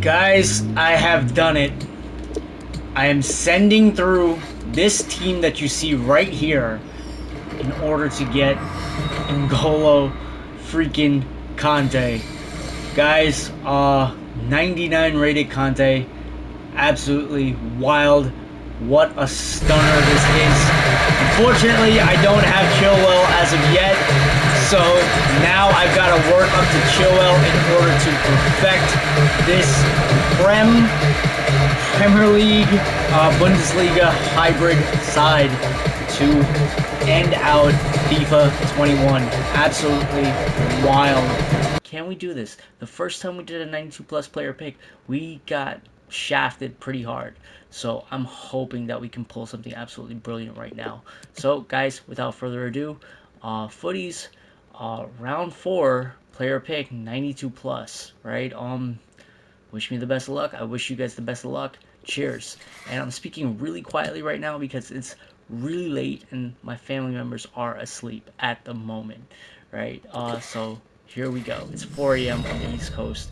Guys, I have done it. I am sending through this team that you see right here in order to get N'Golo freaking Kante. Guys, 99 rated Kante. Absolutely wild. What a stunner this is. Unfortunately, I don't have Chilwell as of yet. So now I've got to work up to Chilwell in order to perfect this Premier League, Bundesliga hybrid side to end out FIFA 21. Absolutely wild. Can we do this? The first time we did a 92 plus player pick, we got shafted pretty hard. So I'm hoping that we can pull something absolutely brilliant right now. So guys, without further ado, Futties, round 4 player pick 92 plus, right? Wish me the best of luck. I wish you guys the best of luck. Cheers. And I'm speaking really quietly right now because it's really late and my family members are asleep at the moment, right? So here we go. It's 4 a.m. on the East Coast.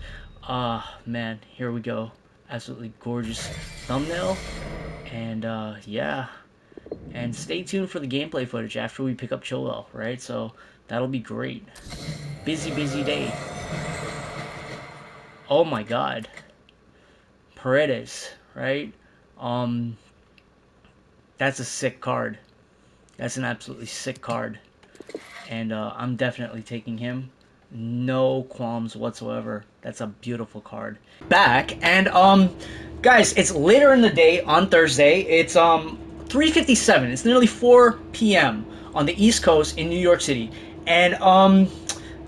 Man, here we go. Absolutely gorgeous thumbnail. And yeah. And stay tuned for the gameplay footage after we pick up Chilwell, right? So that'll be great. Busy, busy day. Oh my god. Paredes, right? That's a sick card. That's an absolutely sick card. And I'm definitely taking him. No qualms whatsoever. That's a beautiful card. Back, and guys, it's later in the day on Thursday. It's 3:57. It's nearly 4 p.m. on the East Coast in New York City. And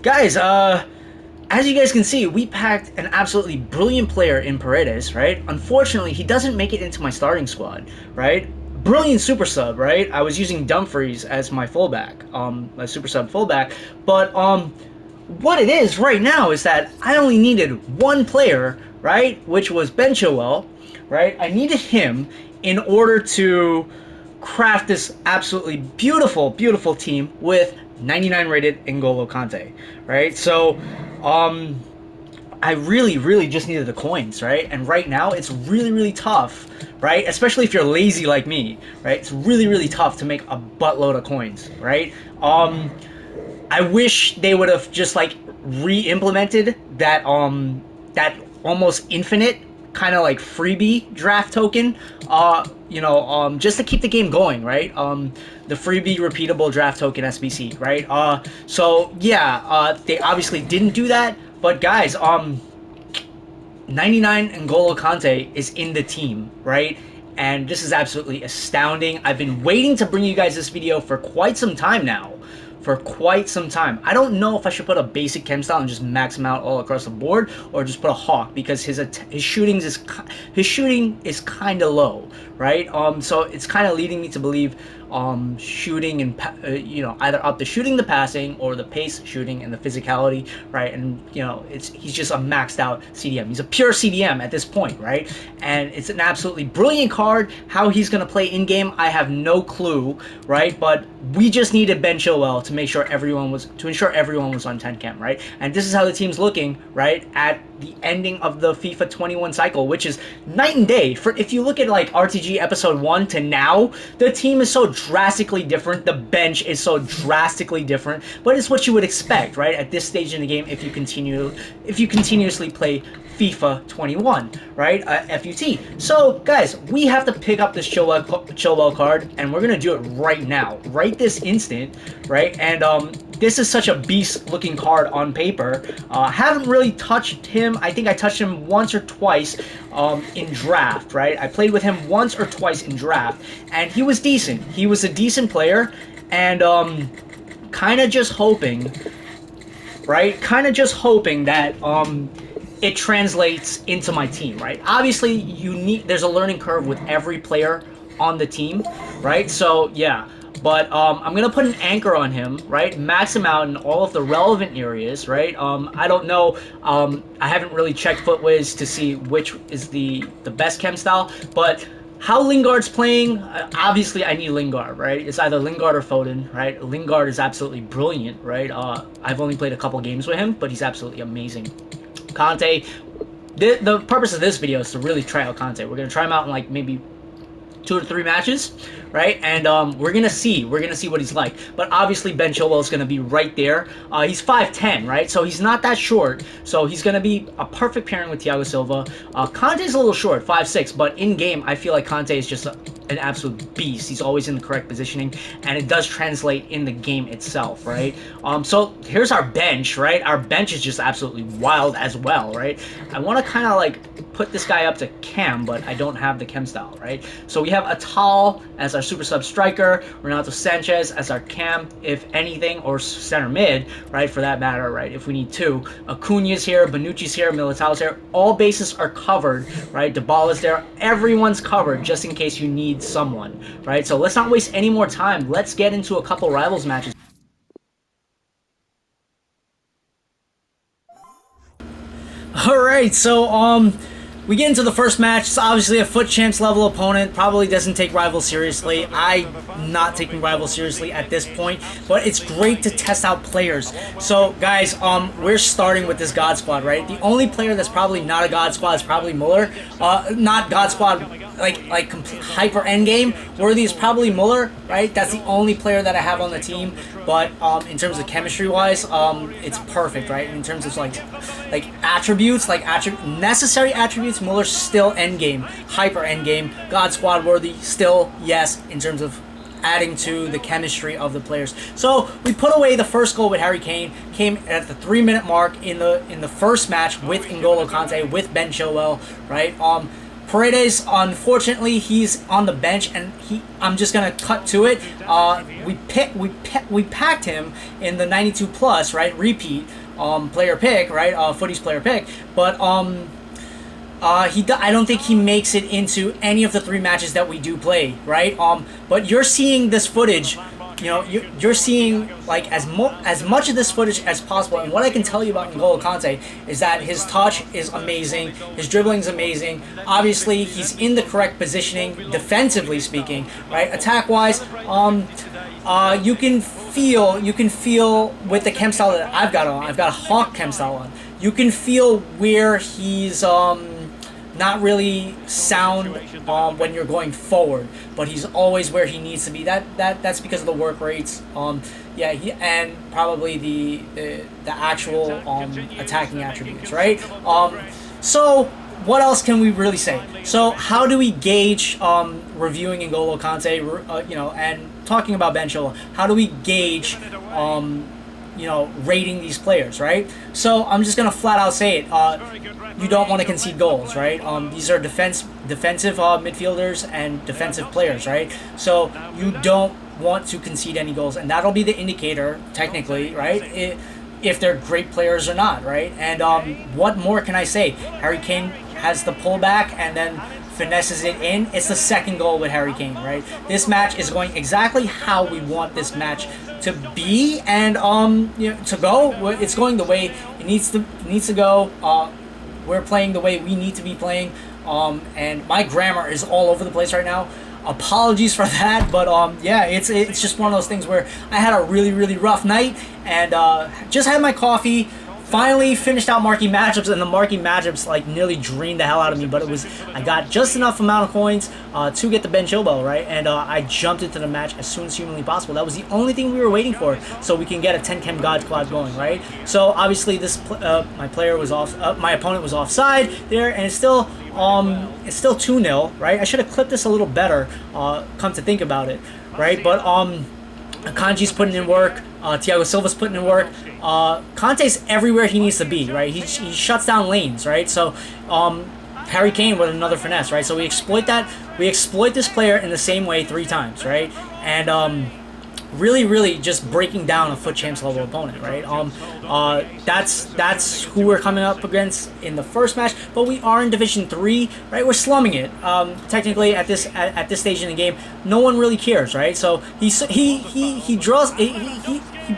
guys, as you guys can see, we packed an absolutely brilliant player in Paredes, right? Unfortunately, he doesn't make it into my starting squad, right? Brilliant super sub, right? I was using Dumfries as my fullback, my super sub fullback, but what it is right now is that I only needed one player, right? Which was Ben Chilwell, right? I needed him in order to craft this absolutely beautiful, beautiful team with 99 rated N'Golo Kante, right? So, I really just needed the coins, right? And right now, it's really tough, right? Especially if you're lazy like me, right? It's really tough to make a buttload of coins, right? I wish they would have just like re-implemented that almost infinite kind of like freebie draft token, just to keep the game going, right? The freebie repeatable draft token SBC, right? So yeah, they obviously didn't do that, but guys, 99 N'Golo Kante is in the team, right? And this is absolutely astounding. I've been waiting to bring you guys this video for quite some time now. For quite some time. I don't know if I should put a basic chem style and just max him out all across the board, or just put a hawk, because his shooting is kind of low, right? So it's kind of leading me to believe shooting and either up the shooting, the passing, or the pace shooting and the physicality, right? And he's just a maxed out CDM. He's a pure CDM at this point, right? And it's an absolutely brilliant card. How he's gonna play in game, I have no clue, right? But we just needed Ben Chilwell to ensure everyone was on 10 chem, right? And this is how the team's looking, right, at the ending of the FIFA 21 cycle, which is night and day. For if you look at like RTG episode 1 to now, the team is so drastically different. The bench is so drastically different, but it's what you would expect, right, at this stage in the game if you continuously play FIFA 21, right? FUT. So, guys, we have to pick up this Chilwell card, and we're gonna do it right now, right this instant, right? And this is such a beast-looking card on paper. Haven't really touched him. I think I touched him once or twice in draft, right? I played with him once or twice in draft, and he was decent. He was a decent player, and kind of just hoping, right? Kind of just hoping that it translates into my team, right? Obviously, there's a learning curve with every player on the team, right? So yeah, but I'm gonna put an anchor on him, right? Max him out in all of the relevant areas, right? I don't know. I haven't really checked FootWiz to see which is the best chem style, but how Lingard's playing, obviously I need Lingard, right? It's either Lingard or Foden, right? Lingard is absolutely brilliant, right? I've only played a couple games with him, but he's absolutely amazing. Kante, the purpose of this video is to really try out Kante. We're gonna try him out in like maybe 2 to 3 matches, right? And we're gonna see what he's like. But obviously Ben Chilwell is gonna be right there. He's 5'10", right? So he's not that short. So he's gonna be a perfect pairing with Thiago Silva. Kante's a little short, 5'6", but in game I feel like Kante is just an absolute beast. He's always in the correct positioning, and it does translate in the game itself, right? So here's our bench, right? Our bench is just absolutely wild as well, right? I want to kind of like put this guy up to chem, but I don't have the chem style, right? So we have Atal as our super sub striker, Renato Sanchez as our cam, if anything, or center mid, right, for that matter, right, if we need two. Acuna's here, Bonucci's here, Militao's here. All bases are covered, right? Dybala's there. Everyone's covered just in case you need someone, right? So let's not waste any more time. Let's get into a couple rivals matches. Alright, so we get into the first match. It's obviously a Foot Champs level opponent. Probably doesn't take Rival seriously. I'm not taking Rival seriously at this point, but it's great to test out players. So guys, we're starting with this God Squad, right? The only player that's probably not a God Squad is probably Muller. Not God Squad like complete hyper endgame worthy is probably Muller, right? That's the only player that I have on the team. But in terms of chemistry wise, it's perfect, right? In terms of like attributes, necessary attributes, Muller's still endgame, hyper endgame, God Squad worthy, still yes. In terms of adding to the chemistry of the players. So we put away the first goal with Harry Kane. Came at the 3-minute mark in the first match with N'Golo Kante, with Ben Chilwell, right? Paredes, unfortunately, he's on the bench, and I'm just gonna cut to it. We packed him in the 92 plus, right? Repeat, player pick, right? Futties player pick, but I don't think he makes it into any of the 3 matches that we do play, right? But you're seeing this footage. You know, you're seeing like as much of this footage as possible. And what I can tell you about N'Golo Kante is that his touch is amazing, his dribbling is amazing. Obviously, he's in the correct positioning, defensively speaking, right? Attack wise, you can feel with the chem style that I've got on. I've got a Hawk chem style on. You can feel where he's not really sound when you're going forward, but he's always where he needs to be. That's because of the work rates. Yeah, and probably the actual attacking attributes, right? So what else can we really say? So how do we gauge reviewing N'Golo Kante? You know, and talking about Ben Chilwell, how do we gauge you know, rating these players, right? So I'm just gonna flat out say it. You don't want to concede goals, right? These are defensive midfielders and defensive players, right? So you don't want to concede any goals, and that'll be the indicator, technically, right? If they're great players or not, right? And what more can I say? Harry Kane has the pullback and then finesses it in. It's the second goal with Harry Kane, right? This match is going exactly how we want this match to be, and you know, to go. It's going the way it needs to go. We're playing the way we need to be playing, and my grammar is all over the place right now. Apologies for that, but yeah, it's just one of those things where I had a really rough night, and just had my coffee. Finally finished out marquee matchups, and the marquee matchups like nearly drained the hell out of me, but I got just enough amount of coins to get the Ben Chilwell, right? And I jumped into the match as soon as humanly possible. That was the only thing we were waiting for, so we can get a 10 chem God Squad going, right? So obviously this my opponent was offside there, and it's still 2-0, right? I should have clipped this a little better, come to think about it, right? But Kanji's putting in work. Thiago Silva's putting in work. Kante's everywhere he needs to be, right? He shuts down lanes, right? So Harry Kane with another finesse, right? So we exploit that. We exploit this player in the same way 3 times, right? And really just breaking down a Foot Champs level opponent, right? That's who we're coming up against in the first match, but we are in Division 3, right? We're slumming it. Technically at this stage in the game, no one really cares, right? So he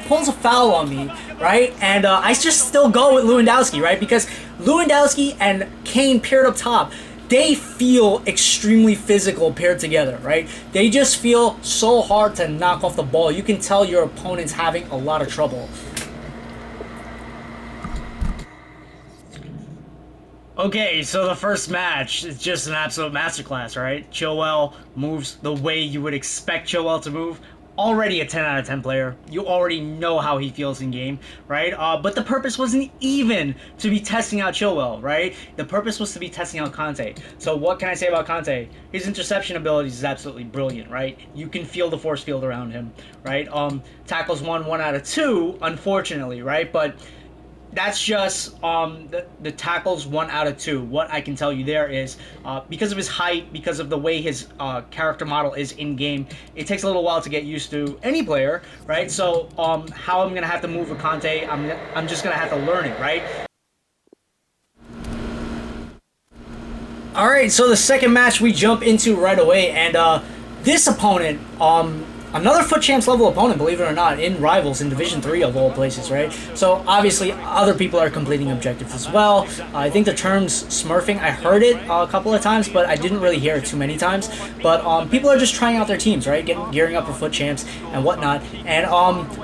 pulls a foul on me, right? And I just still go with Lewandowski, right? Because Lewandowski and Kane paired up top, they feel extremely physical paired together, right? They just feel so hard to knock off the ball. You can tell your opponent's having a lot of trouble. Okay, so the first match is just an absolute masterclass, right? Chilwell moves the way you would expect Chilwell to move. Already a 10 out of 10 player. You already know how he feels in game, right? But the purpose wasn't even to be testing out Chilwell, right? The purpose was to be testing out Kante. So what can I say about Kante? His interception abilities is absolutely brilliant, right? You can feel the force field around him, right? Tackles one out of two, unfortunately, right? But that's just the tackles 1 out of 2. What I can tell you there is because of his height, because of the way his character model is in game, it takes a little while to get used to any player, right? So how I'm gonna have to move with Conte, I'm just gonna have to learn it, right? All right, so the second match we jump into right away, and this opponent, another Foot Champs level opponent, believe it or not, in Rivals in Division 3 of all places, right? So obviously other people are completing objectives as well. I think the terms smurfing, I heard it a couple of times, but I didn't really hear it too many times. But people are just trying out their teams, right? Gearing up for Foot Champs and whatnot. And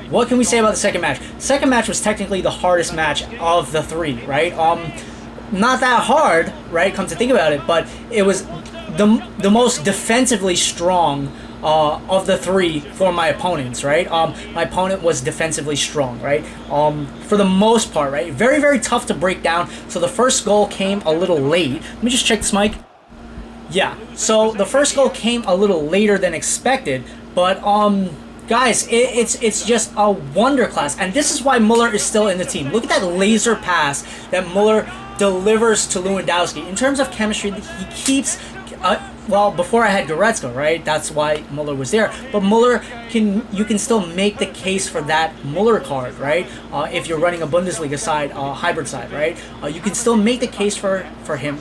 what can we say about the second match? Second match was technically the hardest match of the 3, right? Not that hard, right? Come to think about it, but it was the most defensively strong of the 3 for my opponents, right? My opponent was defensively strong, right? For the most part, right? Very, very tough to break down. So the first goal came a little late. Let me just check this mic. Yeah. So the first goal came a little later than expected, but guys, it's just a wonder class, and this is why Muller is still in the team. Look at that laser pass that Muller delivers to Lewandowski. In terms of chemistry, he keeps. Well, before I had Goretzka, right? That's why Muller was there. But Muller you can still make the case for that Muller card, right? If you're running a Bundesliga side, hybrid side, right? You can still make the case for him.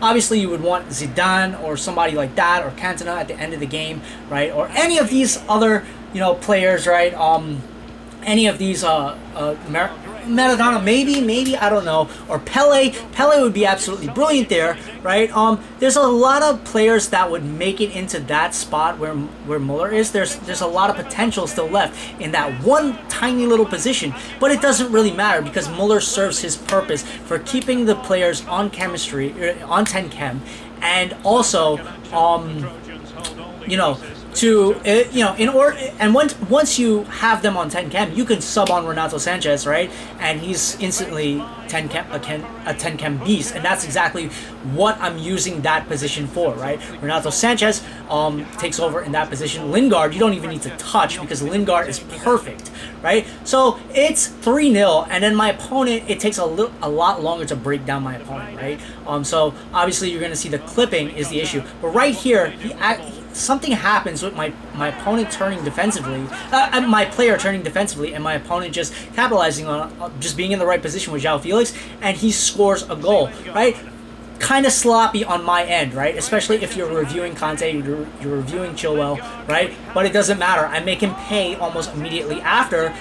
Obviously you would want Zidane or somebody like that, or Cantona at the end of the game, right? Or any of these other players, right? Any of these Maradona, maybe, I don't know, or Pele would be absolutely brilliant there, right? There's a lot of players that would make it into that spot where Muller is. There's a lot of potential still left in that one tiny little position, but it doesn't really matter because Muller serves his purpose for keeping the players on chemistry, on 10 chem, and also, in order, and once you have them on 10 chem, you can sub on Renato Sanchez, right? And he's instantly 10 chem, a 10 chem beast, and that's exactly what I'm using that position for, right? Renato Sanchez takes over in that position. Lingard, you don't even need to touch because Lingard is perfect, right? So it's 3-0, and then my opponent, it takes a lot longer to break down my opponent, right? So obviously you're gonna see the clipping is the issue, but right here something happens with my opponent turning defensively, my player turning defensively, and my opponent just capitalizing on just being in the right position with João Felix, and he scores a goal, right? Kind of sloppy on my end, right? Especially if you're reviewing Kante, you're reviewing Chilwell, right? But it doesn't matter. I make him pay almost immediately after.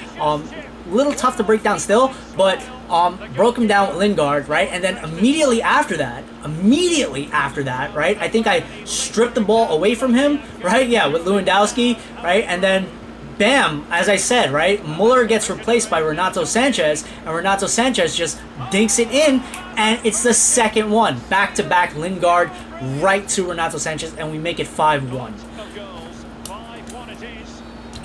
Little tough to break down still, but broke him down with Lingard, right? And then immediately after that, right? I think I stripped the ball away from him, right? Yeah, with Lewandowski, right? And then bam, as I said, right? Muller gets replaced by Renato Sanchez, and Renato Sanchez just dinks it in, and it's the second one. Back-to-back Lingard right to Renato Sanchez, and we make it 5-1.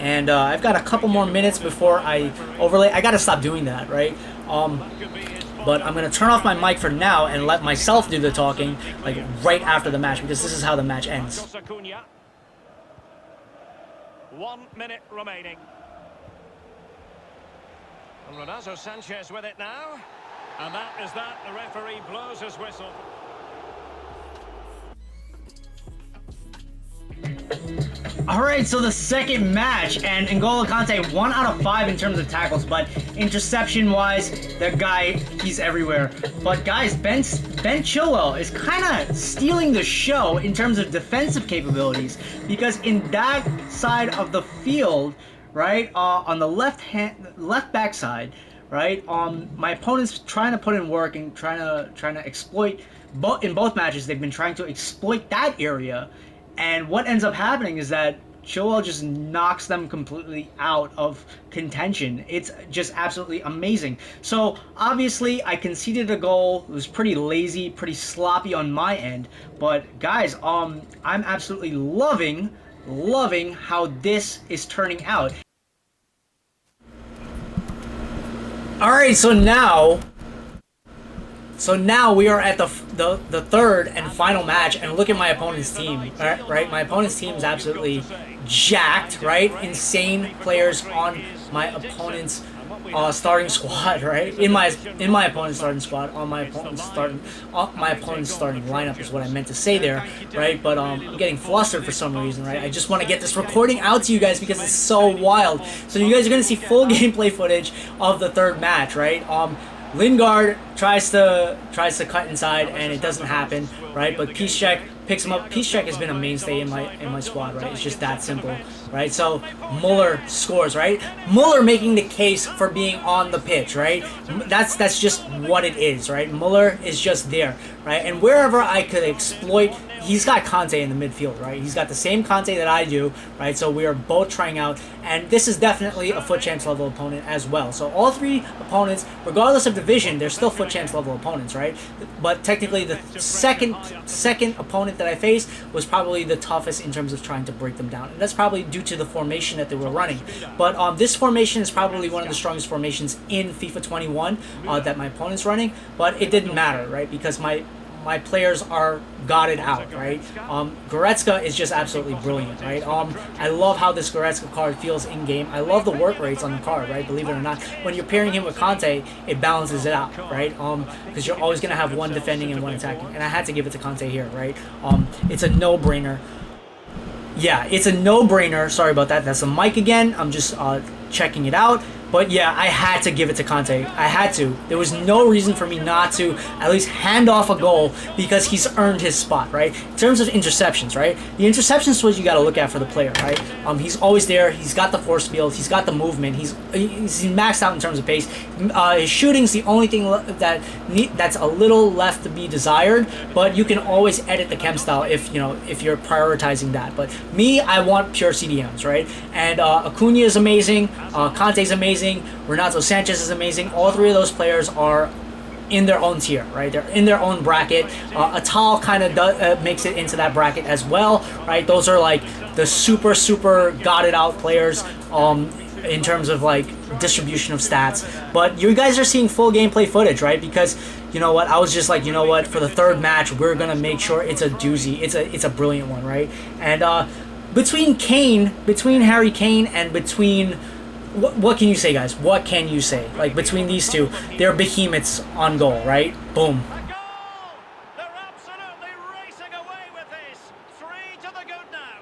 And I've got a couple more minutes before I overlay. I gotta stop doing that, right? But I'm gonna turn off my mic for now and let myself do the talking, like right after the match, because this is how the match ends. 1 minute remaining. And Renato Sanchez with it now. And that is that. The referee blows his whistle. Alright, so the second match, and N'Golo Kante 1 out of 5 in terms of tackles, but interception-wise, the guy, he's everywhere. But guys, Ben Chilwell is kind of stealing the show in terms of defensive capabilities, because in that side of the field, right, on the left back side, right, my opponent's trying to put in work and trying to exploit, in both matches, they've been trying to exploit that area. And what ends up happening is that Chilwell just knocks them completely out of contention. It's just absolutely amazing. So obviously I conceded a goal. It was pretty lazy, pretty sloppy on my end. But guys, I'm absolutely loving how this is turning out. All right, so now we are at the third and final match, and look at my opponent's team. Right, my opponent's team is absolutely jacked. Right, insane players on my opponent's starting squad. Right, in my opponent's starting squad, on my opponent's starting lineup is what I meant to say there. Right, but I'm getting flustered for some reason. Right, I just want to get this recording out to you guys because it's so wild. So you guys are gonna see full gameplay footage of the third match. Right, Lingard tries to cut inside and it doesn't happen, right? But Piszczek picks him up. Piszczek has been a mainstay in my squad, right? It's just that simple, right? So Muller scores, right? Muller making the case for being on the pitch, right? That's just what it is, right? Muller is just there, right? And wherever I could exploit, he's got Kante in the midfield, right? He's got the same Kante that I do, right? So we are both trying out, and this is definitely a foot champs level opponent as well. So all three opponents, regardless of division, they're still foot champs level opponents, right? But technically, the second opponent that I faced was probably the toughest in terms of trying to break them down, and that's probably due to the formation that they were running. But this formation is probably one of the strongest formations in FIFA 21 that my opponent's running, but it didn't matter, right? Because my players are got it out, right? Goretzka is just absolutely brilliant, right? I love how this Goretzka card feels in game. I love the work rates on the card, right? Believe it or not, when you're pairing him with Kante, it balances it out, right? Because you're always gonna have one defending and one attacking, and I had to give it to Kante here, right? It's a no-brainer. Yeah, it's a no-brainer. Sorry about that. That's the mic again. I'm just checking it out. But yeah, I had to give it to Kante. I had to. There was no reason for me not to at least hand off a goal because he's earned his spot, right? In terms of interceptions, right? The interceptions is what you got to look at for the player, right? He's always there. He's got the force field. He's got the movement. He's maxed out in terms of pace. His shooting's the only thing that's a little left to be desired, but you can always edit the chem style if you're prioritizing that. But me, I want pure CDMs, right? And Acuna is amazing. Kante's amazing. Renato Sanchez is amazing. All three of those players are in their own tier, right? They're in their own bracket. Atal kind of makes it into that bracket as well, right? Those are like the super got it out players in terms of like distribution of stats. But you guys are seeing full gameplay footage, right? Because you know what? I was just like, you know what? For the third match, we're gonna make sure it's a doozy. It's a brilliant one, right? And between Harry Kane and between what can you say, guys? What can you say? Like, between these two, they're behemoths on goal, right? Boom. A goal! They're absolutely racing away with this. 3 to the good now.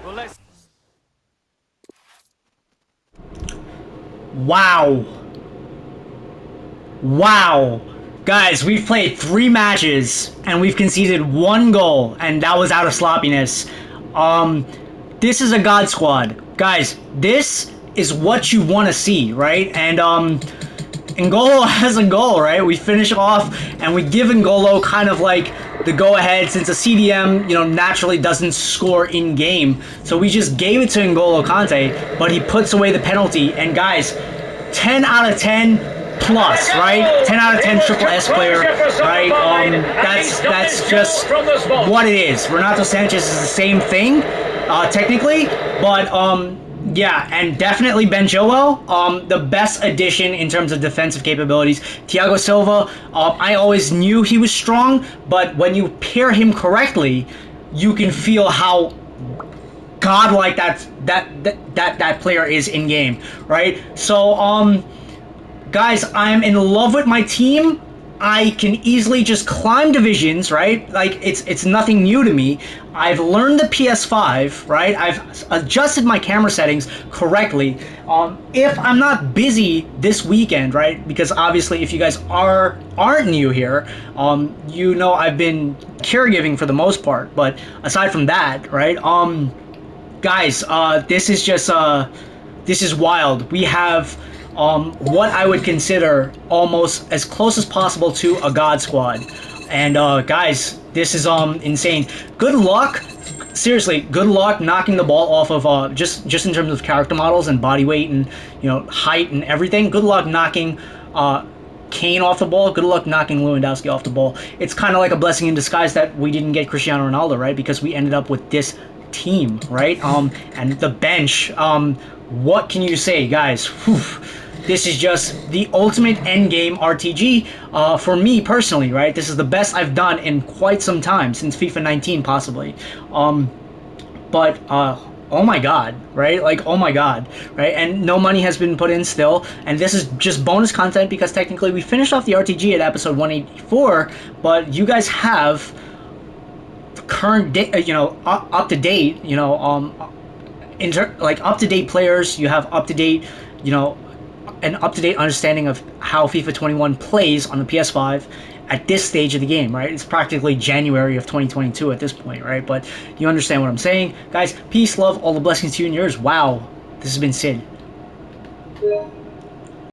Well, let's... Wow. Guys, we've played 3 matches, and we've conceded 1 goal, and that was out of sloppiness. This is a God squad. Guys, this is what you want to see, right? And N'Golo has a goal, right? We finish off and we give N'Golo kind of like the go-ahead since a CDM, naturally doesn't score in-game. So we just gave it to N'Golo Kante, but he puts away the penalty. And guys, 10 out of 10 plus, right? 10 out of 10 triple S player, right? That's just what it is. Renato Sanchez is the same thing, technically, but yeah, and definitely Ben Chilwell, the best addition in terms of defensive capabilities. Thiago Silva, I always knew he was strong, but when you pair him correctly, you can feel how godlike that player is in game, right? So guys, I'm in love with my team. I can easily just climb divisions, right? Like, it's nothing new to me. I've learned the PS5, right? I've adjusted my camera settings correctly. If I'm not busy this weekend, right? Because obviously, if you guys aren't new here, I've been caregiving for the most part. But aside from that, right? Guys, this is just this is wild. We have what I would consider almost as close as possible to a God squad. And guys, this is insane. Good luck. Seriously, good luck knocking the ball off of just in terms of character models and body weight and height and everything. Good luck knocking Kane off the ball. Good luck knocking Lewandowski off the ball. It's kind of like a blessing in disguise that we didn't get Cristiano Ronaldo, right? Because we ended up with this team, right? And the bench. What can you say, guys? Whew. This is just the ultimate endgame RTG for me personally, right? This is the best I've done in quite some time, since FIFA 19 possibly. But oh my god, right? Like, oh my god, right? And no money has been put in still, and this is just bonus content because technically we finished off the RTG at episode 184, but you guys have current date, up to date, like up to date players. You have up to date, an up to date understanding of how FIFA 21 plays on the PS5 at this stage of the game, right? It's practically January of 2022 at this point, right? But you understand what I'm saying, guys. Peace, love, all the blessings to you and yours. Wow, this has been Sid.